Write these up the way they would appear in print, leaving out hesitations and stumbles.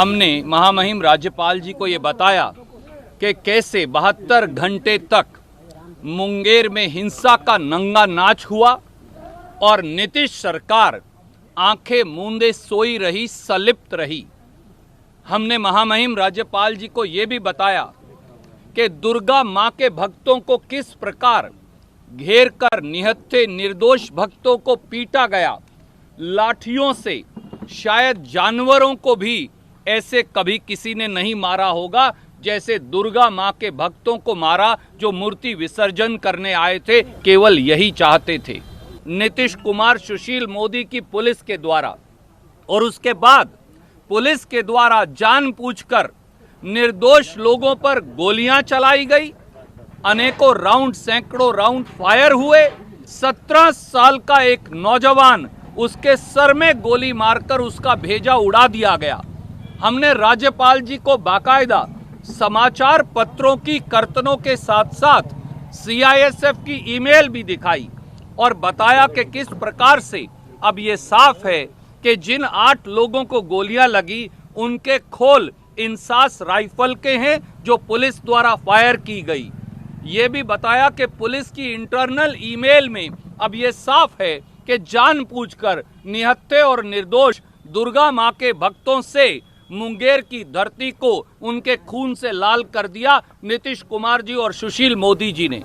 हमने महामहिम राज्यपाल जी को ये बताया कि कैसे 72 घंटे तक मुंगेर में हिंसा का नंगा नाच हुआ और नीतीश सरकार आंखें मूंदे सोई रही, संलिप्त रही। हमने महामहिम राज्यपाल जी को ये भी बताया कि दुर्गा माँ के भक्तों को किस प्रकार घेर कर निहत्थे निर्दोष भक्तों को पीटा गया, लाठियों से। शायद जानवरों को भी ऐसे कभी किसी ने नहीं मारा होगा जैसे दुर्गा माँ के भक्तों को मारा, जो मूर्ति विसर्जन करने आए थे, केवल यही चाहते थे। नीतीश कुमार सुशील मोदी की पुलिस के द्वारा और उसके बाद पुलिस के द्वारा जानबूझकर निर्दोष लोगों पर गोलियां चलाई गई, अनेकों राउंड, सैकड़ों राउंड फायर हुए। 17 साल का एक नौजवान, उसके सर में गोली मारकर उसका भेजा उड़ा दिया गया। हमने राज्यपाल जी को बाकायदा समाचार पत्रों की कर्तनों के साथ साथ सीआईएसएफ की ईमेल भी दिखाई और बताया कि किस प्रकार से अब ये साफ है कि जिन 8 लोगों को गोलियां लगी उनके खोल इंसास राइफल के हैं जो पुलिस द्वारा फायर की गई। ये भी बताया कि पुलिस की इंटरनल ईमेल में अब ये साफ है कि जानबूझकर निहत्थे और निर्दोष दुर्गा माँ के भक्तों से मुंगेर की धरती को उनके खून से लाल कर दिया नीतीश कुमार जी और सुशील मोदी जी ने।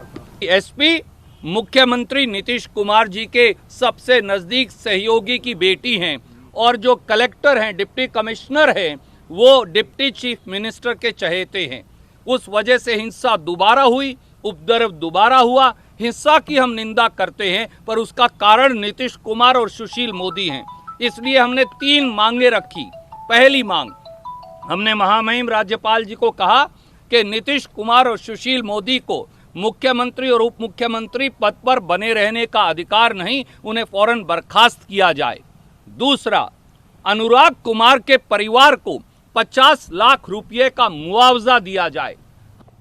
एसपी मुख्यमंत्री नीतीश कुमार जी के सबसे नज़दीक सहयोगी की बेटी हैं और जो कलेक्टर हैं, डिप्टी कमिश्नर हैं, वो डिप्टी चीफ मिनिस्टर के चहेते हैं। उस वजह से हिंसा दोबारा हुई, उपद्रव दोबारा हुआ। हिंसा की हम निंदा करते हैं, पर उसका कारण नीतीश कुमार और सुशील मोदी हैं। इसलिए हमने 3 मांगे रखी। पहली मांग, हमने महामहिम राज्यपाल जी को कहा कि नीतीश कुमार और सुशील मोदी को मुख्यमंत्री और उप मुख्यमंत्री पद पर बने रहने का अधिकार नहीं, उन्हें फौरन बर्खास्त किया जाए। दूसरा, अनुराग कुमार के परिवार को 50 लाख रुपये का मुआवजा दिया जाए।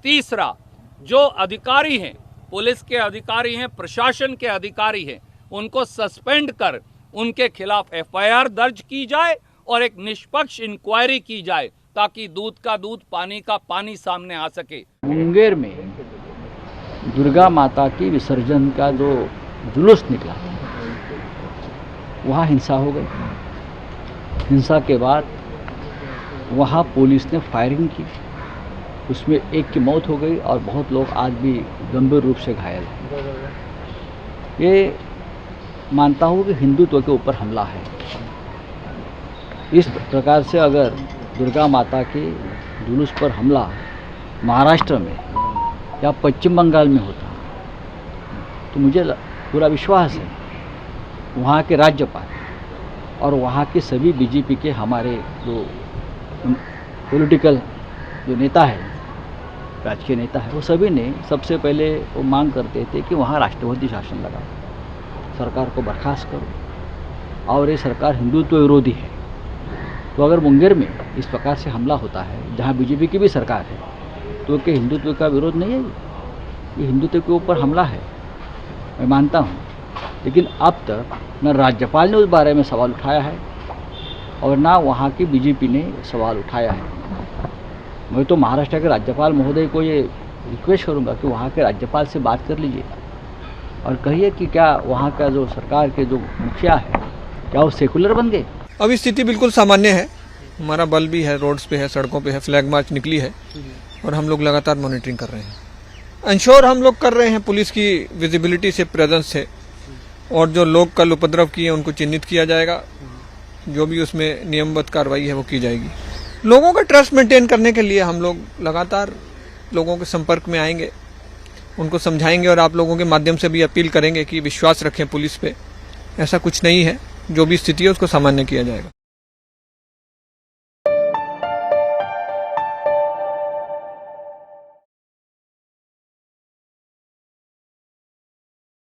तीसरा, जो अधिकारी हैं, पुलिस के अधिकारी हैं, प्रशासन के अधिकारी हैं, उनको सस्पेंड कर उनके खिलाफ एफआईआर दर्ज की जाए और एक निष्पक्ष इंक्वायरी की जाए ताकि दूध का दूध, पानी का पानी सामने आ सके। मुंगेर में दुर्गा माता की विसर्जन का जो जुलूस निकला, वहाँ हिंसा हो गई। हिंसा के बाद वहाँ पुलिस ने फायरिंग की, उसमें एक की मौत हो गई और बहुत लोग आज भी गंभीर रूप से घायल हैं। ये मानता हूँ कि हिंदुत्व के ऊपर हमला है। इस प्रकार से अगर दुर्गा माता के जुलूस पर हमला महाराष्ट्र में या पश्चिम बंगाल में होता तो मुझे पूरा विश्वास है वहाँ के राज्यपाल और वहाँ के सभी बीजेपी के हमारे जो पॉलिटिकल जो नेता है, राजकीय नेता है, वो सभी ने सबसे पहले वो मांग करते थे कि वहाँ राष्ट्रपति शासन लगाओ, सरकार को बर्खास्त करो और ये सरकार हिंदुत्व विरोधी है। तो अगर मुंगेर में इस प्रकार से हमला होता है जहाँ बीजेपी की भी सरकार है, तो क्या हिंदुत्व का विरोध नहीं है? ये हिंदुत्व के ऊपर हमला है, मैं मानता हूँ। लेकिन अब तक न राज्यपाल ने उस बारे में सवाल उठाया है और ना वहाँ की बीजेपी ने सवाल उठाया है। मैं तो महाराष्ट्र के राज्यपाल महोदय को ये रिक्वेस्ट करूँगा कि वहाँ के राज्यपाल से बात कर लीजिए और कहिए कि क्या वहाँ का जो सरकार के जो मुखिया है, क्या वो सेकुलर बन गए? अभी स्थिति बिल्कुल सामान्य है। हमारा बल भी है, रोड्स पे है, सड़कों पे है, फ्लैग मार्च निकली है और हम लोग लगातार मॉनिटरिंग कर रहे हैं। इंश्योर हम लोग कर रहे हैं पुलिस की विजिबिलिटी से, प्रेजेंस से, और जो लोग कल उपद्रव किए उनको चिन्हित किया जाएगा। जो भी उसमें नियमबद्ध कार्रवाई है वो की जाएगी। लोगों का ट्रस्ट मेंटेन करने के लिए हम लोग लगातार लोगों के संपर्क में आएंगे, उनको समझाएंगे और आप लोगों के माध्यम से भी अपील करेंगे कि विश्वास रखें पुलिस पे। ऐसा कुछ नहीं है, जो भी स्थिति है उसको सामान्य किया जाएगा।